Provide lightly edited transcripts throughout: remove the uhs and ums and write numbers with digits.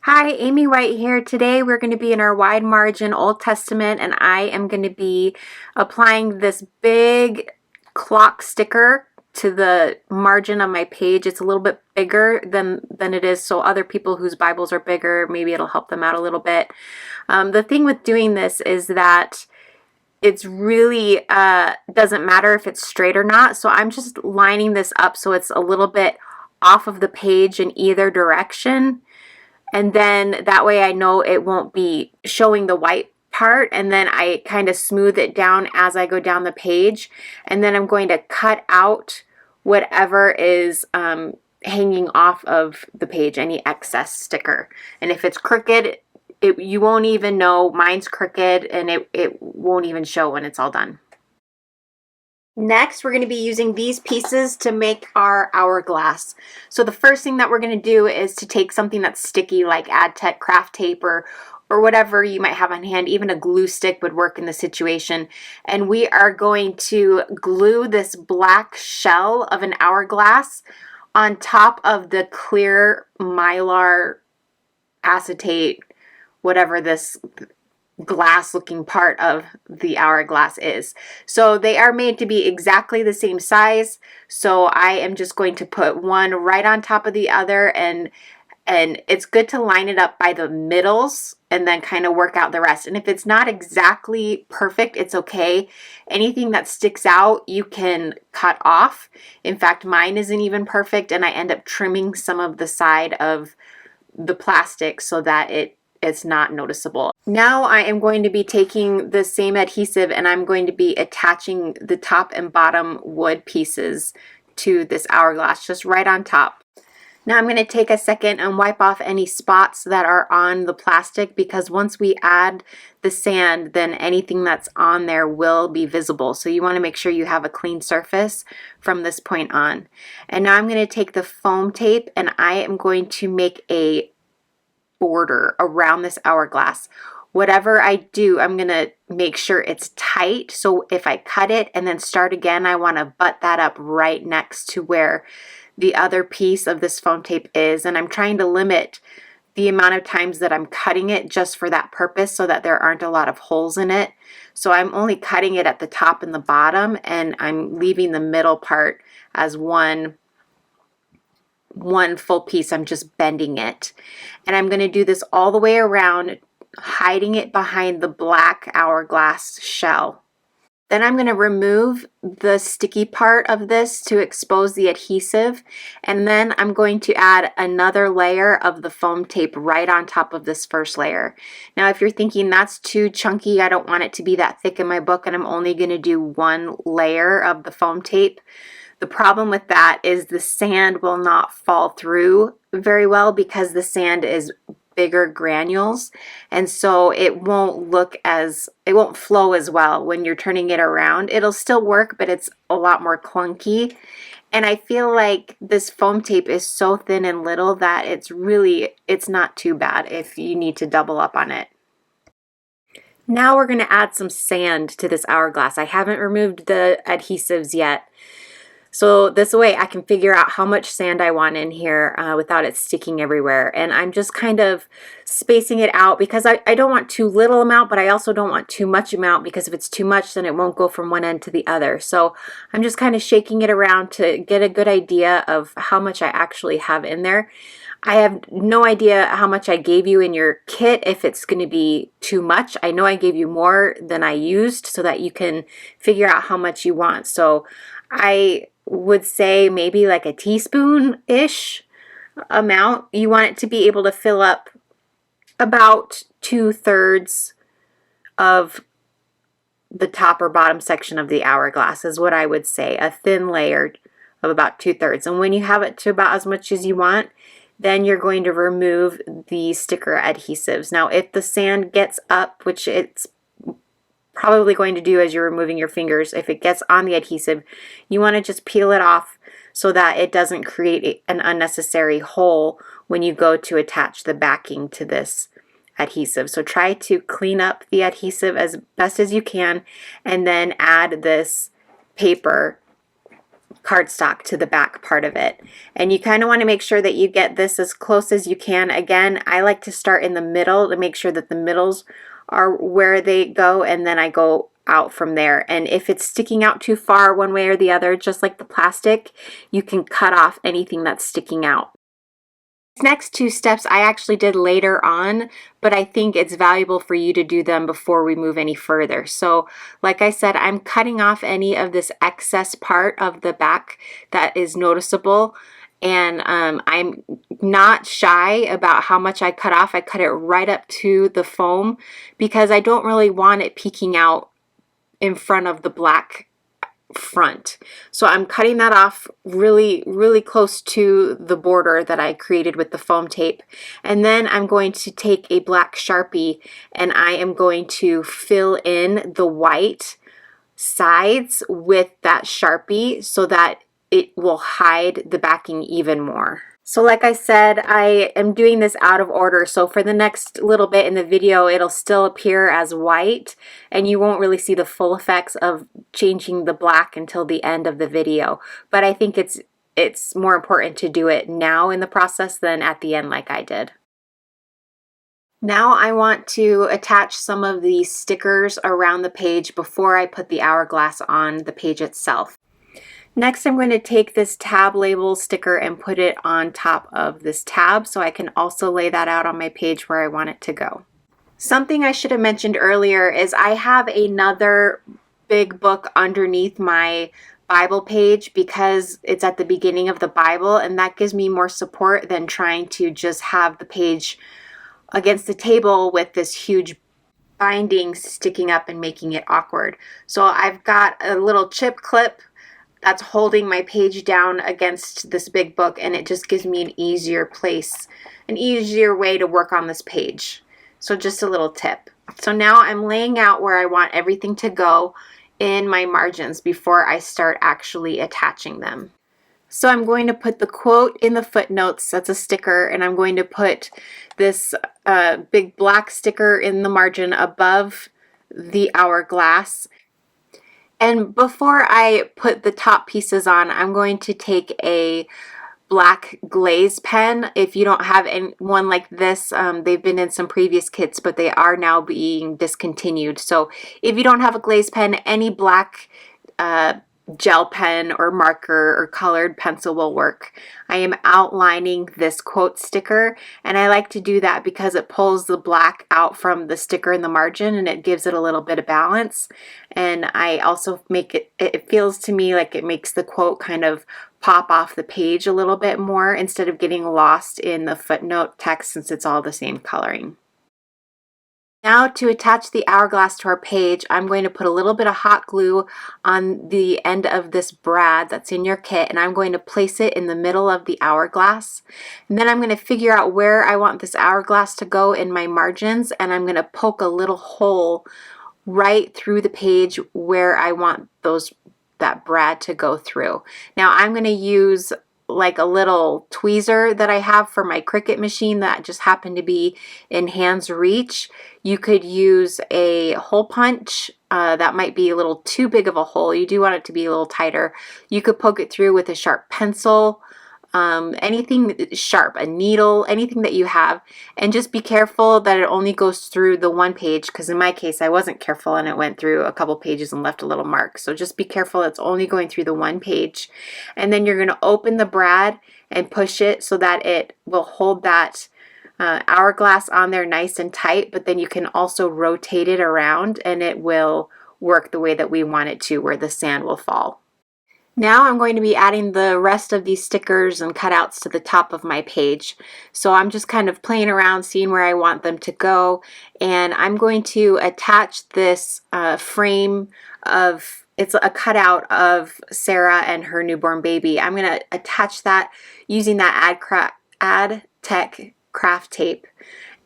Hi, Amy White here. Today we're going to be in our wide margin Old Testament, and I am going to be applying this big clock sticker to the margin of my page. It's a little bit bigger than it is, so other people whose Bibles are bigger, maybe it'll help them out a little bit. The thing with doing this is that it's really doesn't matter if it's straight or not, so I'm just lining this up so it's a little bit off of the page in either direction. And then that way I know it won't be showing the white part, and then I kind of smooth it down as I go down the page, and then I'm going to cut out whatever is hanging off of the page, any excess sticker. And if it's crooked, you won't even know. Mine's crooked, and it won't even show when it's all done. Next, we're going to be using these pieces to make our hourglass. So the first thing that we're going to do is to take something that's sticky like Adtech craft tape or whatever you might have on hand. Even a glue stick would work in the situation. And we are going to glue this black shell of an hourglass on top of the clear mylar acetate, whatever this glass looking part of the hourglass is. So they are made to be exactly the same size, so I am just going to put one right on top of the other, and it's good to line it up by the middles and then kind of work out the rest. And if it's not exactly perfect, it's okay. Anything that sticks out you can cut off. In fact, mine isn't even perfect, and I end up trimming some of the side of the plastic so that it's not noticeable. Now I am going to be taking the same adhesive and I'm going to be attaching the top and bottom wood pieces to this hourglass, just right on top. Now I'm going to take a second and wipe off any spots that are on the plastic, because once we add the sand, then anything that's on there will be visible. So you want to make sure you have a clean surface from this point on. And now I'm going to take the foam tape and I am going to make a border around this hourglass. Whatever I do, I'm going to make sure it's tight. So if I cut it and then start again, I want to butt that up right next to where the other piece of this foam tape is. And I'm trying to limit the amount of times that I'm cutting it just for that purpose, so that there aren't a lot of holes in it. So I'm only cutting it at the top and the bottom, and I'm leaving the middle part as one full piece. I'm just bending it, and I'm going to do this all the way around, hiding it behind the black hourglass shell. Then I'm going to remove the sticky part of this to expose the adhesive, and then I'm going to add another layer of the foam tape right on top of this first layer. Now if you're thinking that's too chunky, I don't want it to be that thick in my book, and I'm only going to do one layer of the foam tape, the problem with that is the sand will not fall through very well, because the sand is bigger granules, and so it won't flow as well when you're turning it around. It'll still work, but it's a lot more clunky. And I feel like this foam tape is so thin and little that it's not too bad if you need to double up on it. Now we're going to add some sand to this hourglass. I haven't removed the adhesives yet. So this way I can figure out how much sand I want in here without it sticking everywhere. And I'm just kind of spacing it out, because I don't want too little amount, but I also don't want too much amount, because if it's too much, then it won't go from one end to the other. So I'm just kind of shaking it around to get a good idea of how much I actually have in there. I have no idea how much I gave you in your kit, if it's going to be too much. I know I gave you more than I used, so that you can figure out how much you want. So I would say maybe like a teaspoon-ish amount. You want it to be able to fill up about 2/3 of the top or bottom section of the hourglass is what I would say. A thin layer of about 2/3. And when you have it to about as much as you want, then you're going to remove the sticker adhesives. Now if the sand gets up, which it's probably going to do as you're removing your fingers, if it gets on the adhesive, you want to just peel it off so that it doesn't create an unnecessary hole when you go to attach the backing to this adhesive. So try to clean up the adhesive as best as you can, and then add this paper cardstock to the back part of it. And you kind of want to make sure that you get this as close as you can. Again, I like to start in the middle to make sure that the middles are where they go, and then I go out from there. And if it's sticking out too far one way or the other, just like the plastic, you can cut off anything that's sticking out. Next two steps I actually did later on, but I think it's valuable for you to do them before we move any further. So like I said, I'm cutting off any of this excess part of the back that is noticeable, and I'm not shy about how much I cut off. I cut it right up to the foam because I don't really want it peeking out in front of the black front. So I'm cutting that off really close to the border that I created with the foam tape. And then I'm going to take a black Sharpie and I am going to fill in the white sides with that Sharpie so that it will hide the backing even more. So like I said, I am doing this out of order. So for the next little bit in the video, it'll still appear as white and you won't really see the full effects of changing the black until the end of the video. But I think it's more important to do it now in the process than at the end like I did. Now I want to attach some of these stickers around the page before I put the hourglass on the page itself. Next, I'm going to take this tab label sticker and put it on top of this tab so I can also lay that out on my page where I want it to go. Something I should have mentioned earlier is I have another big book underneath my Bible page because it's at the beginning of the Bible, and that gives me more support than trying to just have the page against the table with this huge binding sticking up and making it awkward. So I've got a little chip clip that's holding my page down against this big book, and it just gives me an easier place, an easier way to work on this page. So just a little tip. So now I'm laying out where I want everything to go in my margins before I start actually attaching them. So I'm going to put the quote in the footnotes, that's a sticker, and I'm going to put this big black sticker in the margin above the hourglass. And before I put the top pieces on, I'm going to take a black Glaze pen. If you don't have one like this, they've been in some previous kits, but they are now being discontinued. So if you don't have a Glaze pen, any black gel pen or marker or colored pencil will work. I am outlining this quote sticker, and I like to do that because it pulls the black out from the sticker in the margin and it gives it a little bit of balance. And I also make it feels to me like it makes the quote kind of pop off the page a little bit more instead of getting lost in the footnote text since it's all the same coloring. Now to attach the hourglass to our page, I'm going to put a little bit of hot glue on the end of this brad that's in your kit, and I'm going to place it in the middle of the hourglass. And then I'm going to figure out where I want this hourglass to go in my margins, and I'm going to poke a little hole right through the page where I want that brad to go through. Now I'm going to use like a little tweezer that I have for my Cricut machine that just happened to be in hand's reach. You could use a hole punch. That might be a little too big of a hole. You do want it to be a little tighter. You could poke it through with a sharp pencil, anything sharp, a needle, anything that you have, and just be careful that it only goes through the one page, because in my case I wasn't careful and it went through a couple pages and left a little mark. So just be careful it's only going through the one page, and then you're going to open the brad and push it so that it will hold that hourglass on there nice and tight, but then you can also rotate it around and it will work the way that we want it to, where the sand will fall. Now I'm going to be adding the rest of these stickers and cutouts to the top of my page. So I'm just kind of playing around, seeing where I want them to go, and I'm going to attach this frame of, it's a cutout of Sarah and her newborn baby. I'm going to attach that using that Adtech craft tape,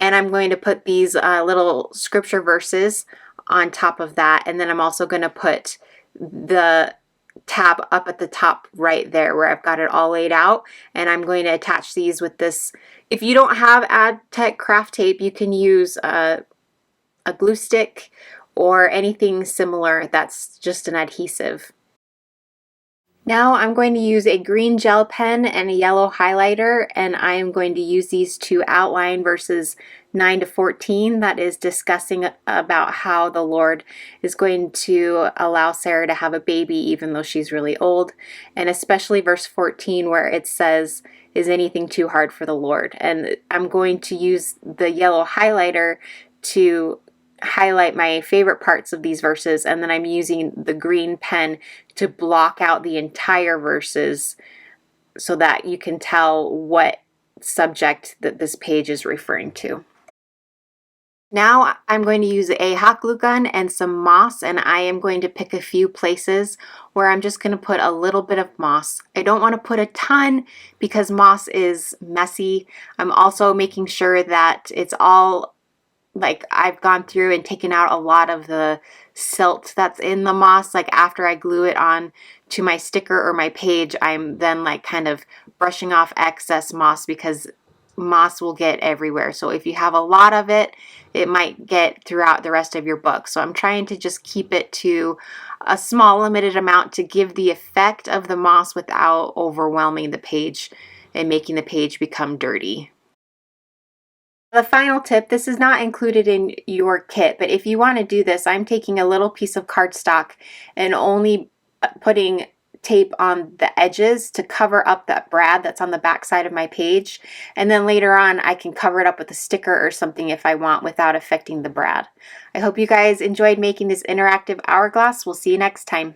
and I'm going to put these little scripture verses on top of that, and then I'm also going to put the tab up at the top right there where I've got it all laid out, and I'm going to attach these with this. If you don't have Adtech craft tape, you can use a glue stick or anything similar that's just an adhesive. Now I'm going to use a green gel pen and a yellow highlighter, and I am going to use these to outline verses 9 to 14 that is discussing about how the Lord is going to allow Sarah to have a baby even though she's really old, and especially verse 14 where it says, "Is anything too hard for the Lord?" And I'm going to use the yellow highlighter to highlight my favorite parts of these verses, and then I'm using the green pen to block out the entire verses so that you can tell what subject that this page is referring to. Now I'm going to use a hot glue gun and some moss, and I am going to pick a few places where I'm just going to put a little bit of moss. I don't want to put a ton because moss is messy. I'm also making sure that it's all, like, I've gone through and taken out a lot of the silt that's in the moss. Like after I glue it on to my sticker or my page, I'm then like kind of brushing off excess moss because moss will get everywhere. So if you have a lot of it, it might get throughout the rest of your book. So I'm trying to just keep it to a small limited amount to give the effect of the moss without overwhelming the page and making the page become dirty. The final tip, this is not included in your kit, but if you want to do this, I'm taking a little piece of cardstock and only putting tape on the edges to cover up that brad that's on the back side of my page. And then later on, I can cover it up with a sticker or something if I want without affecting the brad. I hope you guys enjoyed making this interactive hourglass. We'll see you next time.